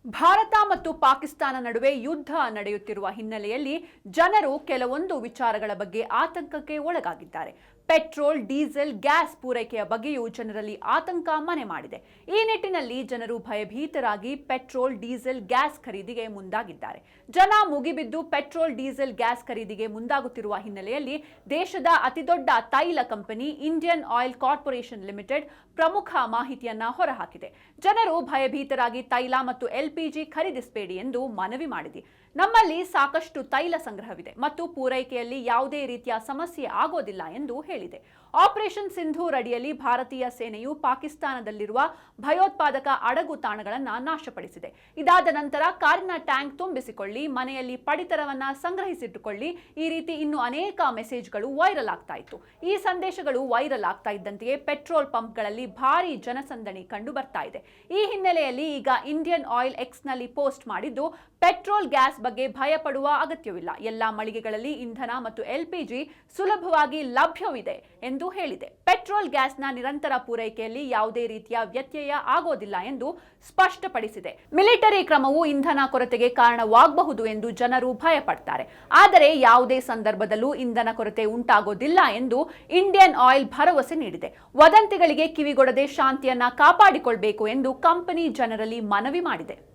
ಭಾರತ ಮತ್ತು ಪಾಕಿಸ್ತಾನ ನಡುವೆ ಯುದ್ಧ ನಡೆಯುತ್ತಿರುವ ಹಿನ್ನೆಲೆಯಲ್ಲಿ ಜನರು ಕೆಲವೊಂದು ವಿಚಾರಗಳ ಬಗ್ಗೆ ಆತಂಕಕ್ಕೆ ಒಳಗಾಗಿದ್ದಾರೆ. ಪೆಟ್ರೋಲ್, ಡೀಸೆಲ್, ಗ್ಯಾಸ್ ಪೂರೈಕೆಯ ಬಗ್ಗೆಯೂ ಜನರಲ್ಲಿ ಆತಂಕ ಮನೆ ಮಾಡಿದೆ. ಈ ನಿಟ್ಟಿನಲ್ಲಿ ಜನರು ಭಯಭೀತರಾಗಿ ಪೆಟ್ರೋಲ್, ಡೀಸೆಲ್, ಗ್ಯಾಸ್ ಖರೀದಿಗೆ ಮುಂದಾಗಿದ್ದಾರೆ. ಜನ ಮುಗಿಬಿದ್ದು ಪೆಟ್ರೋಲ್, ಡೀಸೆಲ್, ಗ್ಯಾಸ್ ಖರೀದಿಗೆ ಮುಂದಾಗುತ್ತಿರುವ ಹಿನ್ನೆಲೆಯಲ್ಲಿ ದೇಶದ ಅತಿದೊಡ್ಡ ತೈಲ company Indian oil corporation limited ಪ್ರಮುಖ ಮಾಹಿತಿಯನ್ನ ಹೊರಹಾಕಿದೆ. ಜನರು ಭಯಭೀತರಾಗಿ ತೈಲ ಮತ್ತು ಎಲ್ಪಿಜಿ ಖರೀದಿಸಬೇಡಿ ಎಂದು ಮನವಿ ಮಾಡಿದೆ. ನಮ್ಮಲ್ಲಿ ಸಾಕಷ್ಟು ತೈಲ ಸಂಗ್ರಹವಿದೆ ಮತ್ತು ಪೂರೈಕೆಯಲ್ಲಿ ಯಾವುದೇ ರೀತಿಯ ಸಮಸ್ಯೆ ಆಗೋದಿಲ್ಲ ಎಂದು ಹೇಳಿದೆ. ಆಪರೇಷನ್ ಸಿಂಧೂರ್ ಅಡಿಯಲ್ಲಿ ಭಾರತೀಯ ಸೇನೆಯು ಪಾಕಿಸ್ತಾನದಲ್ಲಿರುವ ಭಯೋತ್ಪಾದಕ ಅಡಗು ತಾಣಗಳನ್ನು ನಾಶಪಡಿಸಿದೆ. ಇದಾದ ನಂತರ ಕಾರಿನ ಟ್ಯಾಂಕ್ ತುಂಬಿಸಿಕೊಳ್ಳಿ, ಮನೆಯಲ್ಲಿ ಪಡಿತರವನ್ನ ಸಂಗ್ರಹಿಸಿಟ್ಟುಕೊಳ್ಳಿ, ಈ ರೀತಿ ಇನ್ನು ಅನೇಕ ಮೆಸೇಜ್ಗಳು ವೈರಲ್ ಆಗ್ತಾ ಇತ್ತು. ಈ ಸಂದೇಶಗಳು ವೈರಲ್ ಆಗ್ತಾ ಇದ್ದಂತೆಯೇ ಪೆಟ್ರೋಲ್ ಪಂಪ್ಗಳಲ್ಲಿ ಭಾರಿ ಜನಸಂದಣಿ ಕಂಡು ಬರ್ತಾ ಇದೆ. ಈ ಹಿನ್ನೆಲೆಯಲ್ಲಿ ಈಗ ಇಂಡಿಯನ್ ಆಯಿಲ್ ಎಕ್ಸ್ ನಲ್ಲಿ ಪೋಸ್ಟ್ ಮಾಡಿದ್ದು, ಪೆಟ್ರೋಲ್, ಗ್ಯಾಸ್ ಬಗ್ಗೆ ಭಯ ಪಡುವ ಅಗತ್ಯವಿಲ್ಲ. ಎಲ್ಲಾ ಮಳಿಗೆಗಳಲ್ಲಿ ಇಂಧನ ಮತ್ತು ಎಲ್ಪಿಜಿ ಸುಲಭವಾಗಿ ಲಭ್ಯವಿದೆ ಎಂದು ಹೇಳಿದೆ. ಪೆಟ್ರೋಲ್, ಗ್ಯಾಸ್ನ ನಿರಂತರ ಪೂರೈಕೆಯಲ್ಲಿ ಯಾವುದೇ ರೀತಿಯ ವ್ಯತ್ಯಯ ಆಗೋದಿಲ್ಲ ಎಂದು ಸ್ಪಷ್ಟಪಡಿಸಿದೆ. ಮಿಲಿಟರಿ ಕ್ರಮವು ಇಂಧನ ಕೊರತೆಗೆ ಕಾರಣವಾಗಬಹುದು ಎಂದು ಜನರು ಭಯಪಡ್ತಾರೆ. ಆದರೆ ಯಾವುದೇ ಸಂದರ್ಭದಲ್ಲೂ ಇಂಧನ ಕೊರತೆ ಉಂಟಾಗೋದಿಲ್ಲ ಎಂದು ಇಂಡಿಯನ್ ಆಯಿಲ್ ಭರವಸೆ ನೀಡಿದೆ. ವದಂತಿಗಳಿಗೆ ಕಿವಿಗೊಡದೆ ಶಾಂತಿಯನ್ನ ಕಾಪಾಡಿಕೊಳ್ಳಬೇಕು ಎಂದು ಕಂಪನಿ ಜನರಲ್ಲಿ ಮನವಿ ಮಾಡಿದೆ.